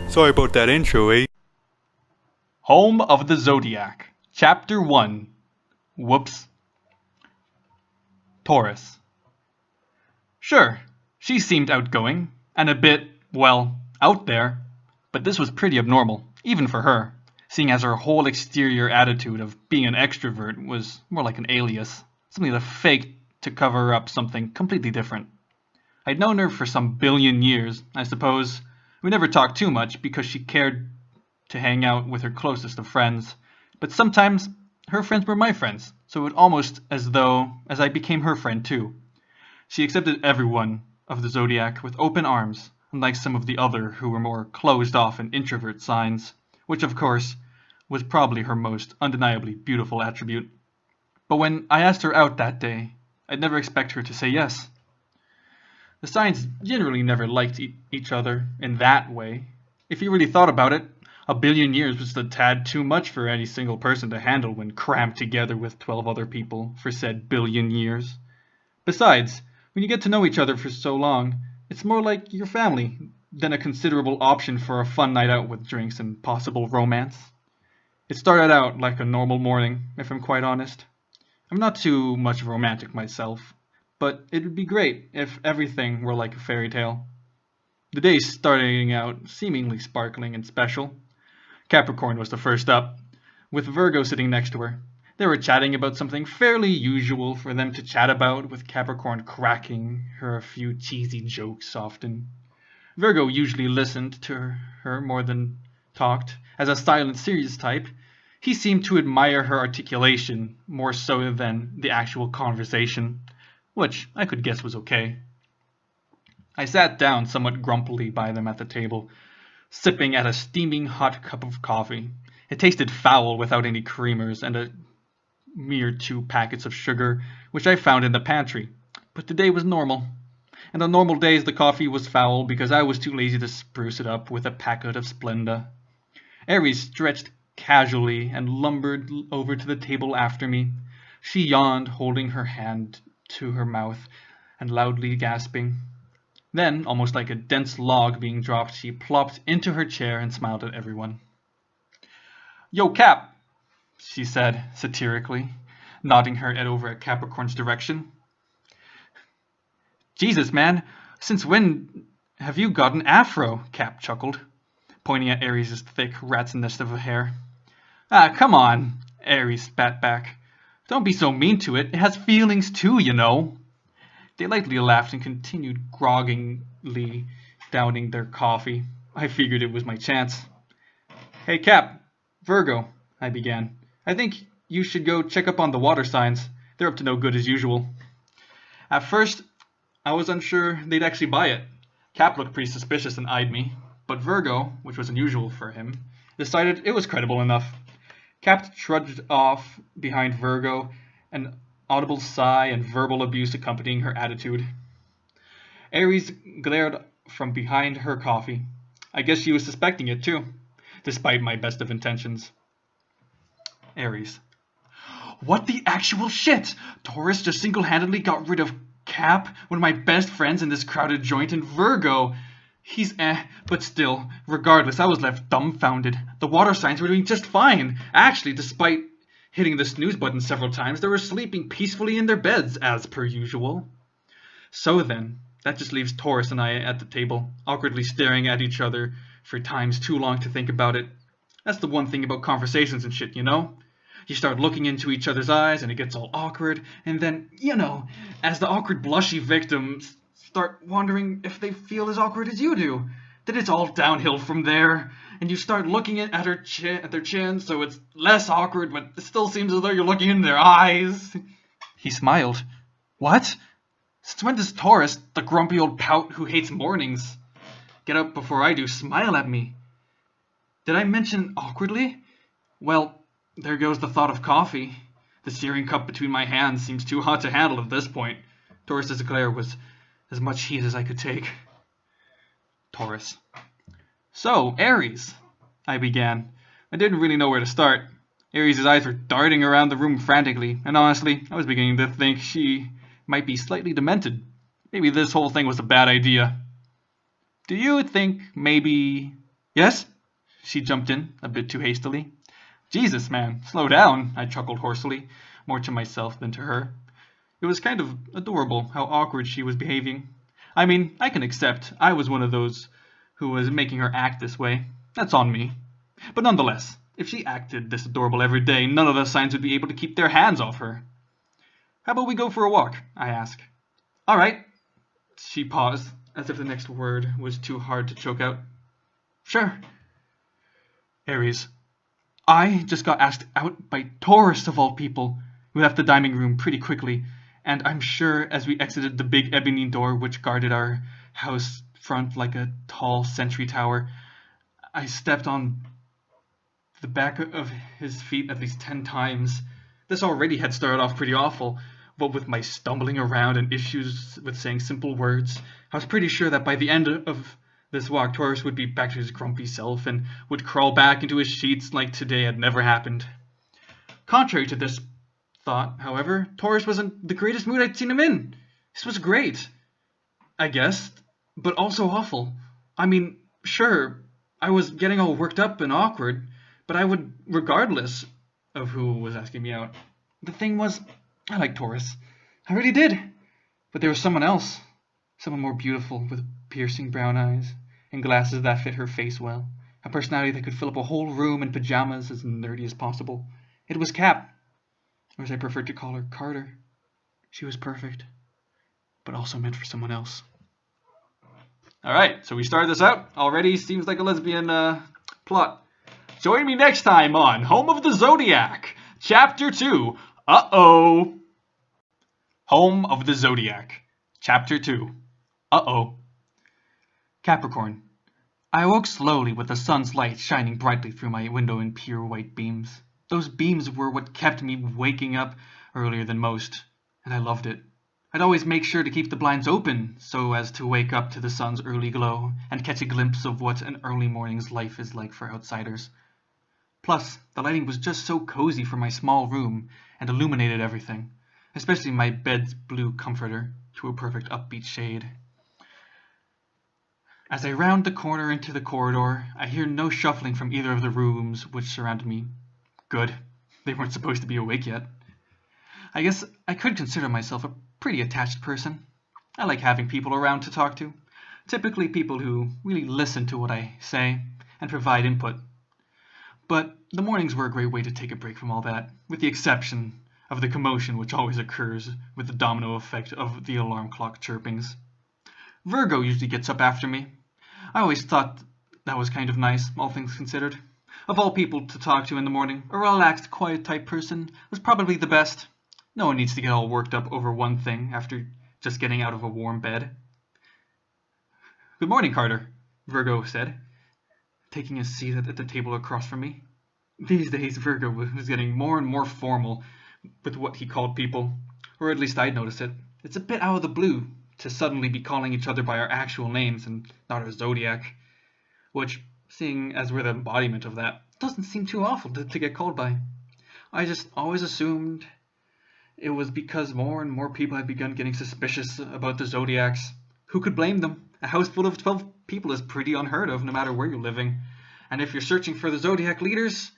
Sorry about that intro, eh? Home of the Zodiac, Chapter 1. Whoops. Taurus. Sure, she seemed outgoing, and a bit, well, out there, but this was pretty abnormal, even for her, seeing as her whole exterior attitude of being an extrovert was more like an alias, something that faked to cover up something completely different. I'd known her for some billion years, I suppose. We never talked too much because she cared to hang out with her closest of friends, but sometimes her friends were my friends, so it was almost as though as I became her friend too. She accepted everyone of the Zodiac with open arms, unlike some of the other who were more closed off and introvert signs, which of course was probably her most undeniably beautiful attribute. But when I asked her out that day, I'd never expect her to say yes. The signs generally never liked each other in that way. If you really thought about it, a billion years was a tad too much for any single person to handle when crammed together with 12 other people for said billion years. Besides, when you get to know each other for so long, it's more like your family than a considerable option for a fun night out with drinks and possible romance. It started out like a normal morning, if I'm quite honest. I'm not too much of a romantic myself, but it would be great if everything were like a fairy tale. The day starting out seemingly sparkling and special. Capricorn was the first up, with Virgo sitting next to her. They were chatting about something fairly usual for them to chat about, with Capricorn cracking her a few cheesy jokes often. Virgo usually listened to her more than talked. As a silent, serious type, he seemed to admire her articulation more so than the actual conversation, which I could guess was okay. I sat down somewhat grumpily by them at the table, sipping at a steaming hot cup of coffee. It tasted foul without any creamers and a mere 2 packets of sugar, which I found in the pantry. But the day was normal. And on normal days the coffee was foul because I was too lazy to spruce it up with a packet of Splenda. Aries stretched casually and lumbered over to the table after me. She yawned, holding her hand to her mouth and loudly gasping. Then, almost like a dense log being dropped, she plopped into her chair and smiled at everyone. "Yo, Cap," she said satirically, nodding her head over at Capricorn's direction. "Jesus, man, since when have you got an afro?" Cap chuckled, pointing at Aries' thick rat's nest of hair. "Ah, come on," Aries spat back. "Don't be so mean to it. It has feelings too, you know." They lightly laughed and continued groggily downing their coffee. I figured it was my chance. "Hey, Cap, Virgo," I began. "I think you should go check up on the water signs. They're up to no good as usual." At first, I was unsure they'd actually buy it. Cap looked pretty suspicious and eyed me, but Virgo, which was unusual for him, decided it was credible enough. Cap trudged off behind Virgo, an audible sigh and verbal abuse accompanying her attitude. Aries glared from behind her coffee. I guess she was suspecting it too, despite my best of intentions. Aries: "What the actual shit? Taurus just single-handedly got rid of Cap, one of my best friends in this crowded joint, and Virgo. He's but still, regardless, I was left dumbfounded. The water signs were doing just fine. Actually, despite hitting the snooze button several times, they were sleeping peacefully in their beds, as per usual." So then, that just leaves Taurus and I at the table, awkwardly staring at each other for times too long to think about it. That's the one thing about conversations and shit, you know? You start looking into each other's eyes and it gets all awkward, and then, you know, as the awkward blushy victims start wondering if they feel as awkward as you do, then it's all downhill from there, and you start looking at their chin, so it's less awkward, but it still seems as though you're looking in their eyes. He smiled. "What? Since when does Taurus, the grumpy old pout who hates mornings, get up before I do, smile at me? Did I mention awkwardly? Well, there goes the thought of coffee. The searing cup between my hands seems too hot to handle at this point." Taurus's glare was as much heat as I could take. Taurus: "So, Aries," I began. I didn't really know where to start. Aries' eyes were darting around the room frantically, and honestly, I was beginning to think she might be slightly demented. Maybe this whole thing was a bad idea. Do you think maybe... Yes? She jumped in, a bit too hastily. Jesus, man, slow down, I chuckled hoarsely, more to myself than to her. It was kind of adorable how awkward she was behaving. I mean, I can accept I was one of those who was making her act this way. That's on me. But nonetheless, if she acted this adorable every day, none of the signs would be able to keep their hands off her. How about we go for a walk? I asked. All right. She paused, as if the next word was too hard to choke out. Sure. Aries. I just got asked out by Taurus of all people. We left the dining room pretty quickly, and I'm sure as we exited the big ebony door which guarded our house front like a tall sentry tower, I stepped on the back of his feet at least 10 times. This already had started off pretty awful. What with my stumbling around and issues with saying simple words, I was pretty sure that by the end of this walk, Taurus would be back to his grumpy self and would crawl back into his sheets like today had never happened. Contrary to this thought, however, Taurus was in the greatest mood I'd seen him in. This was great, I guess, but also awful. I mean, sure, I was getting all worked up and awkward, but I would, regardless of who was asking me out. The thing was, I liked Taurus. I really did. But there was someone else. Someone more beautiful, with piercing brown eyes and glasses that fit her face well. A personality that could fill up a whole room in pajamas, as nerdy as possible. It was Cap. Or as I preferred to call her, Carter. She was perfect. But also meant for someone else. Alright, so we started this out. Already seems like a lesbian plot. Join me next time on Home of the Zodiac, Chapter 2. Uh-oh. Home of the Zodiac, Chapter 2. Uh-oh. Capricorn. I awoke slowly with the sun's light shining brightly through my window in pure white beams. Those beams were what kept me waking up earlier than most, and I loved it. I'd always make sure to keep the blinds open so as to wake up to the sun's early glow and catch a glimpse of what an early morning's life is like for outsiders. Plus, the lighting was just so cozy for my small room and illuminated everything, especially my bed's blue comforter, to a perfect upbeat shade. As I round the corner into the corridor, I hear no shuffling from either of the rooms which surround me. Good. They weren't supposed to be awake yet. I guess I could consider myself a pretty attached person. I like having people around to talk to, typically people who really listen to what I say and provide input. But the mornings were a great way to take a break from all that, with the exception of the commotion which always occurs with the domino effect of the alarm clock chirpings. Virgo usually gets up after me. I always thought that was kind of nice, all things considered. Of all people to talk to in the morning, a relaxed, quiet type person was probably the best. No one needs to get all worked up over one thing after just getting out of a warm bed. Good morning, Carter, Virgo said, taking a seat at the table across from me. These days, Virgo was getting more and more formal with what he called people, or at least I'd noticed it. It's a bit out of the blue to suddenly be calling each other by our actual names and not our zodiac, which, seeing as we're the embodiment of that, doesn't seem too awful to get called by. I just always assumed it was because more and more people had begun getting suspicious about the zodiacs. Who could blame them? A house full of 12 people is pretty unheard of, no matter where you're living. And if you're searching for the zodiac leaders,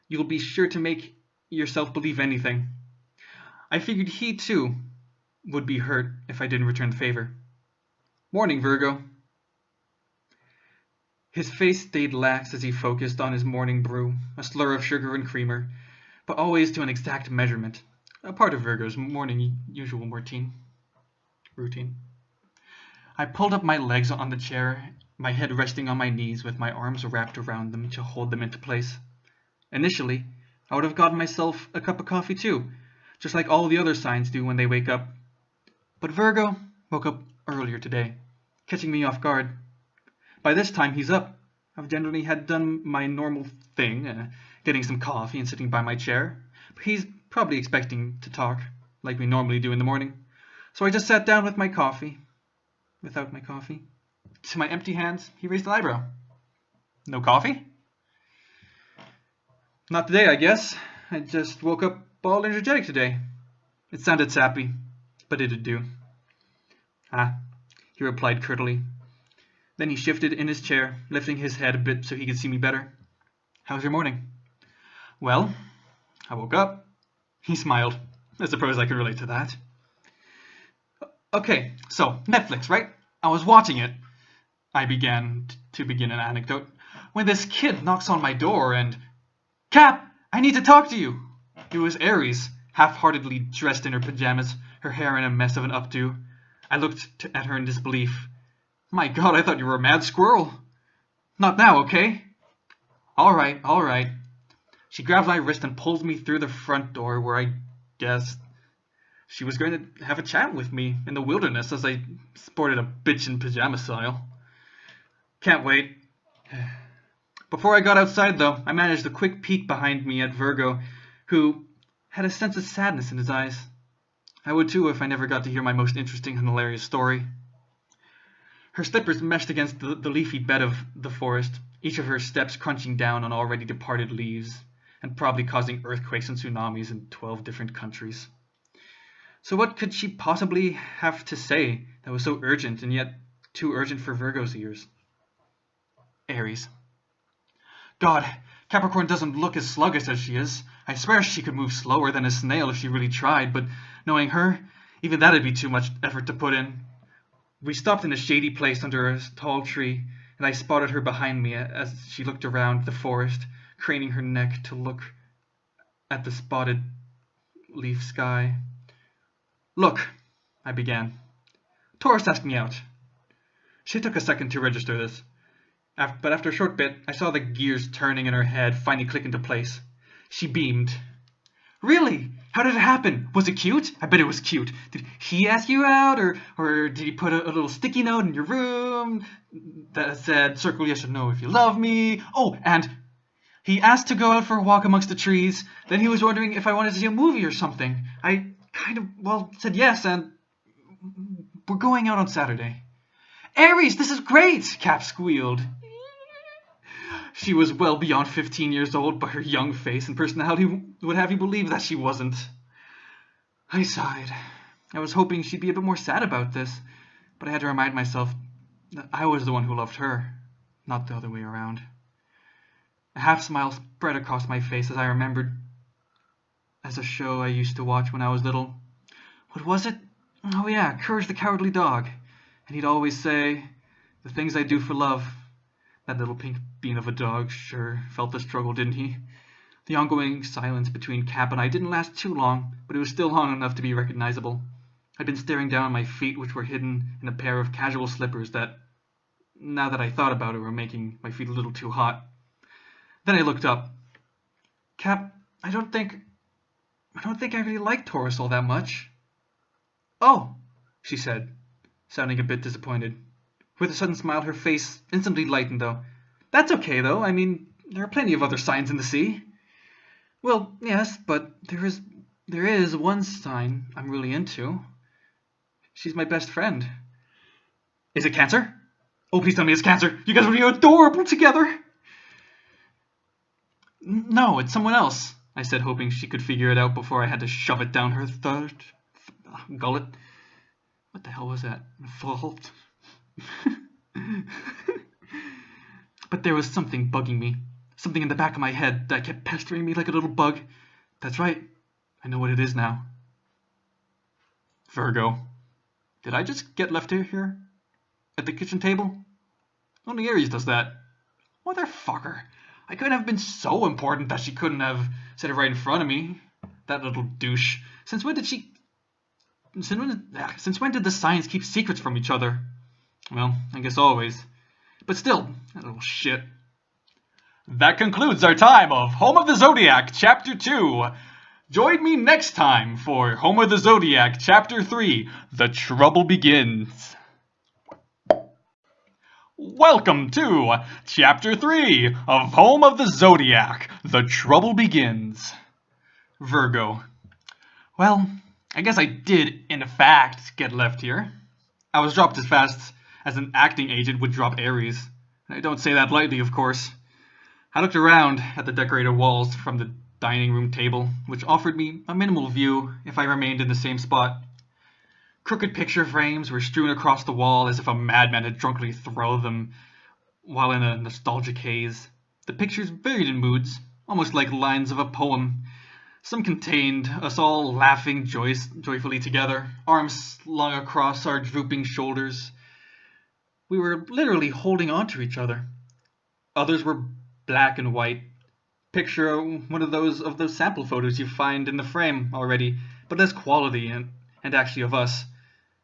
you'll be sure to make yourself believe anything. I figured he, too, would be hurt if I didn't return the favor. Morning, Virgo. His face stayed lax as he focused on his morning brew, a slur of sugar and creamer, but always to an exact measurement, a part of Virgo's morning usual routine. I pulled up my legs on the chair, my head resting on my knees with my arms wrapped around them to hold them into place. Initially, I would have gotten myself a cup of coffee too, just like all the other signs do when they wake up. But Virgo woke up earlier today, catching me off guard. By this time he's up. I've generally had done my normal thing, getting some coffee and sitting by my chair, but he's probably expecting to talk, like we normally do in the morning. So I just sat down with my coffee. Without my coffee. To my empty hands, he raised an eyebrow. No coffee? Not today, I guess. I just woke up all energetic today. It sounded sappy, but it'd do. Ah, he replied curtly. Then he shifted in his chair, lifting his head a bit so he could see me better. How's your morning? Well, I woke up. He smiled. I suppose I could relate to that. Okay, so Netflix, right? I was watching it. I began to begin an anecdote when this kid knocks on my door and... Cap, I need to talk to you. It was Aries, half-heartedly dressed in her pajamas, her hair in a mess of an updo. I looked at her in disbelief. My God, I thought you were a mad squirrel. Not now, okay? All right. She grabbed my wrist and pulled me through the front door where I guessed she was going to have a chat with me in the wilderness as I sported a bitch in pajama style. Can't wait. Before I got outside, though, I managed a quick peek behind me at Virgo, who had a sense of sadness in his eyes. I would too if I never got to hear my most interesting and hilarious story. Her slippers meshed against the leafy bed of the forest, each of her steps crunching down on already departed leaves, and probably causing earthquakes and tsunamis in 12 different countries. So what could she possibly have to say that was so urgent and yet too urgent for Virgo's ears? Aries. God, Capricorn doesn't look as sluggish as she is. I swear she could move slower than a snail if she really tried, but knowing her, even that'd be too much effort to put in. We stopped in a shady place under a tall tree, and I spotted her behind me as she looked around the forest, craning her neck to look at the spotted leaf sky. Look, I began. Taurus asked me out. She took a second to register this, but after a short bit, I saw the gears turning in her head finally click into place. She beamed. Really? How did it happen? Was it cute? I bet it was cute. Did he ask you out, or did he put a little sticky note in your room that said, circle yes or no if you love me? Oh, and he asked to go out for a walk amongst the trees. Then he was wondering if I wanted to see a movie or something. I said yes, and we're going out on Saturday. Aries, this is great, Cap squealed. She was well beyond 15 years old, but her young face and personality would have you believe that she wasn't. I sighed. I was hoping she'd be a bit more sad about this, but I had to remind myself that I was the one who loved her, not the other way around. A half smile spread across my face as I remembered as a show I used to watch when I was little. What was it? Oh yeah, Courage the Cowardly Dog. And he'd always say, the things I do for love. That little pink bean of a dog sure felt the struggle, didn't he? The ongoing silence between Cap and I didn't last too long, but it was still long enough to be recognizable. I'd been staring down at my feet, which were hidden in a pair of casual slippers that, now that I thought about it, were making my feet a little too hot. Then I looked up. Cap, I don't think I really like Taurus all that much. Oh, she said, sounding a bit disappointed. With a sudden smile, her face instantly lightened, though. That's okay, though. I mean, there are plenty of other signs in the sea. Well, yes, but there is one sign I'm really into. She's my best friend. Is it Cancer? Oh, please tell me it's Cancer. You guys would be adorable together. No, it's someone else, I said, hoping she could figure it out before I had to shove it down her gullet. What the hell was that? Fault. But there was something bugging me. Something in the back of my head that kept pestering me like a little bug. That's right. I know what it is now. Virgo. Did I just get left here? At the kitchen table? Only Aries does that. Motherfucker. I couldn't have been so important that she couldn't have said it right in front of me. That little douche. Since when did the signs keep secrets from each other? Well, I guess always. But still, that little shit. That concludes our time of Home of the Zodiac, Chapter 2. Join me next time for Home of the Zodiac, Chapter 3, The Trouble Begins. Welcome to Chapter 3 of Home of the Zodiac, The Trouble Begins. Virgo. Well, I guess I did, in fact, get left here. I was dropped as fast as an acting agent would drop Aries. I don't say that lightly, of course. I looked around at the decorated walls from the dining room table, which offered me a minimal view if I remained in the same spot. Crooked picture frames were strewn across the wall as if a madman had drunkenly thrown them while in a nostalgic haze. The pictures varied in moods, almost like lines of a poem. Some contained us all laughing joyfully together, arms slung across our drooping shoulders. We were literally holding on to each other. Others were black and white. Picture one of those sample photos you find in the frame already, but less quality and actually of us.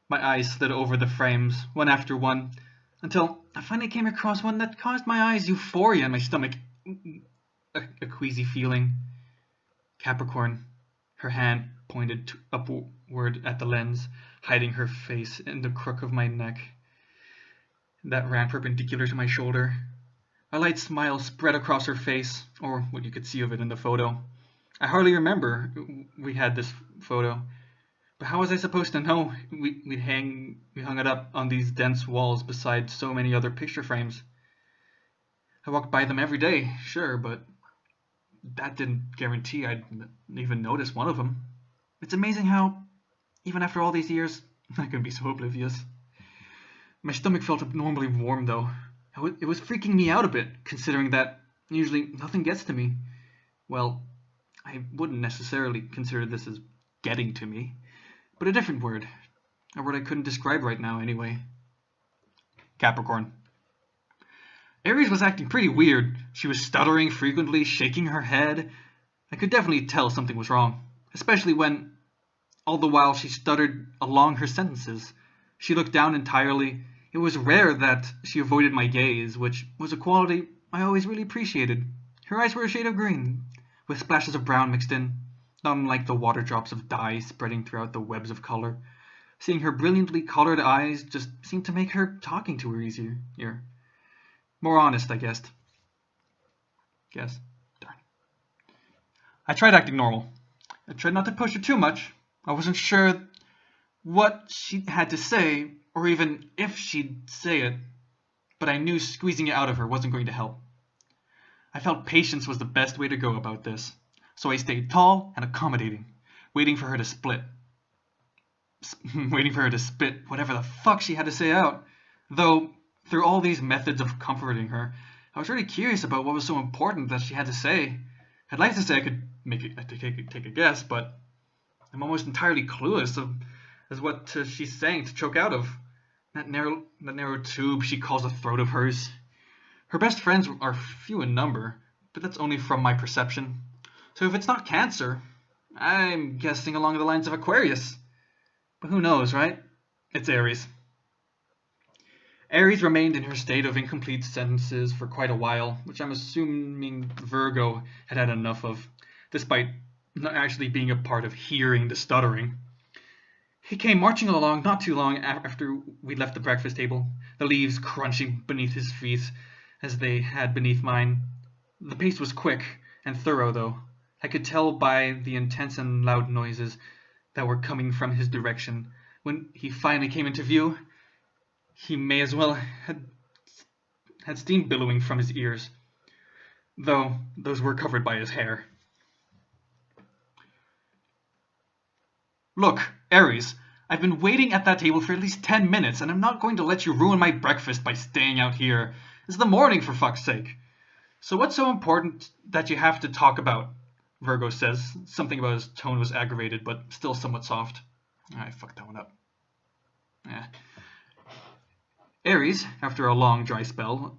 My eyes slid over the frames, one after one, until I finally came across one that caused my eyes euphoria and my stomach a queasy feeling. Capricorn, her hand pointed upward at the lens, hiding her face in the crook of my neck that ran perpendicular to my shoulder. A light smile spread across her face, or what you could see of it in the photo. I hardly remember we had this photo, but how was I supposed to know we hung it up on these dense walls beside so many other picture frames? I walked by them every day, sure, but that didn't guarantee I'd even notice one of them. It's amazing how, even after all these years, I can be so oblivious. My stomach felt abnormally warm, though. It was freaking me out a bit, considering that usually nothing gets to me. Well, I wouldn't necessarily consider this as getting to me, but a different word. A word I couldn't describe right now, anyway. Capricorn. Aries was acting pretty weird. She was stuttering frequently, shaking her head. I could definitely tell something was wrong, especially when, all the while she stuttered along her sentences. She looked down entirely. It was rare that she avoided my gaze, which was a quality I always really appreciated. Her eyes were a shade of green, with splashes of brown mixed in, not unlike the water drops of dye spreading throughout the webs of color. Seeing her brilliantly colored eyes just seemed to make her talking to her easier. More honest, I guess. Darn. I tried acting normal. I tried not to push her too much. I wasn't sure what she had to say, or even if she'd say it, but I knew squeezing it out of her wasn't going to help. I felt patience was the best way to go about this, so I stayed tall and accommodating, waiting for her to spit whatever the fuck she had to say out. Though, through all these methods of comforting her, I was really curious about what was so important that she had to say. I'd like to say I could take a guess, but I'm almost entirely clueless as what she's saying to choke out of. That narrow tube she calls a throat of hers. Her best friends are few in number, but that's only from my perception. So if it's not Cancer, I'm guessing along the lines of Aquarius. But who knows, right? It's Aries. Aries remained in her state of incomplete sentences for quite a while, which I'm assuming Virgo had enough of, despite not actually being a part of hearing the stuttering. He came marching along not too long after we left the breakfast table, the leaves crunching beneath his feet as they had beneath mine. The pace was quick and thorough, though. I could tell by the intense and loud noises that were coming from his direction. When he finally came into view, he may as well had steam billowing from his ears, though those were covered by his hair. Look, Aries, I've been waiting at that table for at least 10 minutes, and I'm not going to let you ruin my breakfast by staying out here. It's the morning, for fuck's sake. So what's so important that you have to talk about? Virgo says. Something about his tone was aggravated, but still somewhat soft. I fucked that one up. Aries, after a long dry spell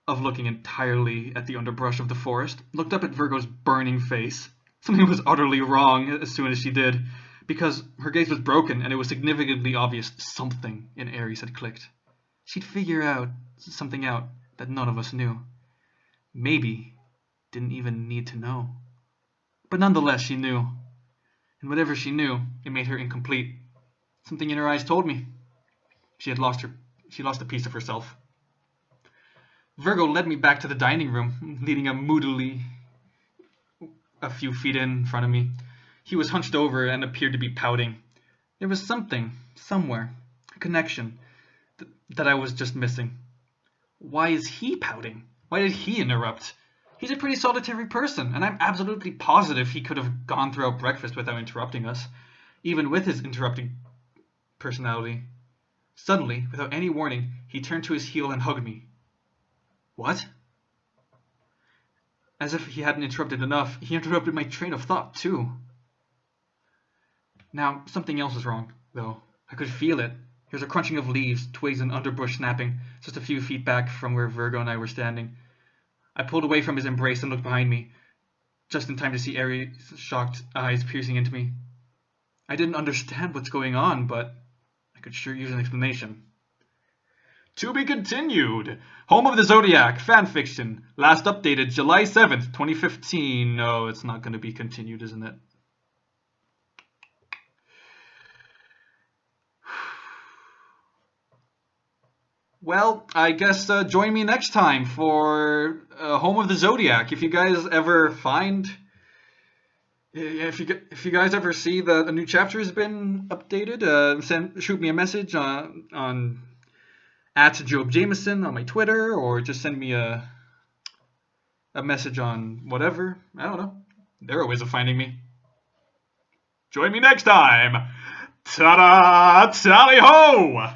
of looking entirely at the underbrush of the forest, looked up at Virgo's burning face. Something was utterly wrong as soon as she did, because her gaze was broken and it was significantly obvious something in Aries had clicked. She'd figure something out that none of us knew. Maybe didn't even need to know. But nonetheless, she knew. And whatever she knew, it made her incomplete. Something in her eyes told me. She lost a piece of herself. Virgo led me back to the dining room, leading him moodily a few feet in front of me. He was hunched over and appeared to be pouting. There was something, somewhere, a connection, that I was just missing. Why is he pouting? Why did he interrupt? He's a pretty solitary person, and I'm absolutely positive he could have gone throughout breakfast without interrupting us, even with his interrupting personality. Suddenly, without any warning, he turned to his heel and hugged me. What? As if he hadn't interrupted enough, he interrupted my train of thought, too. Now, something else was wrong, though. I could feel it. There was a crunching of leaves, twigs, and underbrush snapping, just a few feet back from where Virgo and I were standing. I pulled away from his embrace and looked behind me, just in time to see Aries' shocked eyes piercing into me. I didn't understand what's going on, but I could sure use an explanation. To be continued. Home of the Zodiac, fanfiction. Last updated July 7th, 2015. No, it's not going to be continued, isn't it? Well, I guess join me next time for Home of the Zodiac. If you guys ever find... If you guys ever see that a new chapter has been updated, shoot me a message on @Job Jameson on my Twitter, or just send me a message on whatever. I don't know. There are ways of finding me. Join me next time. Ta-da! Tally-ho!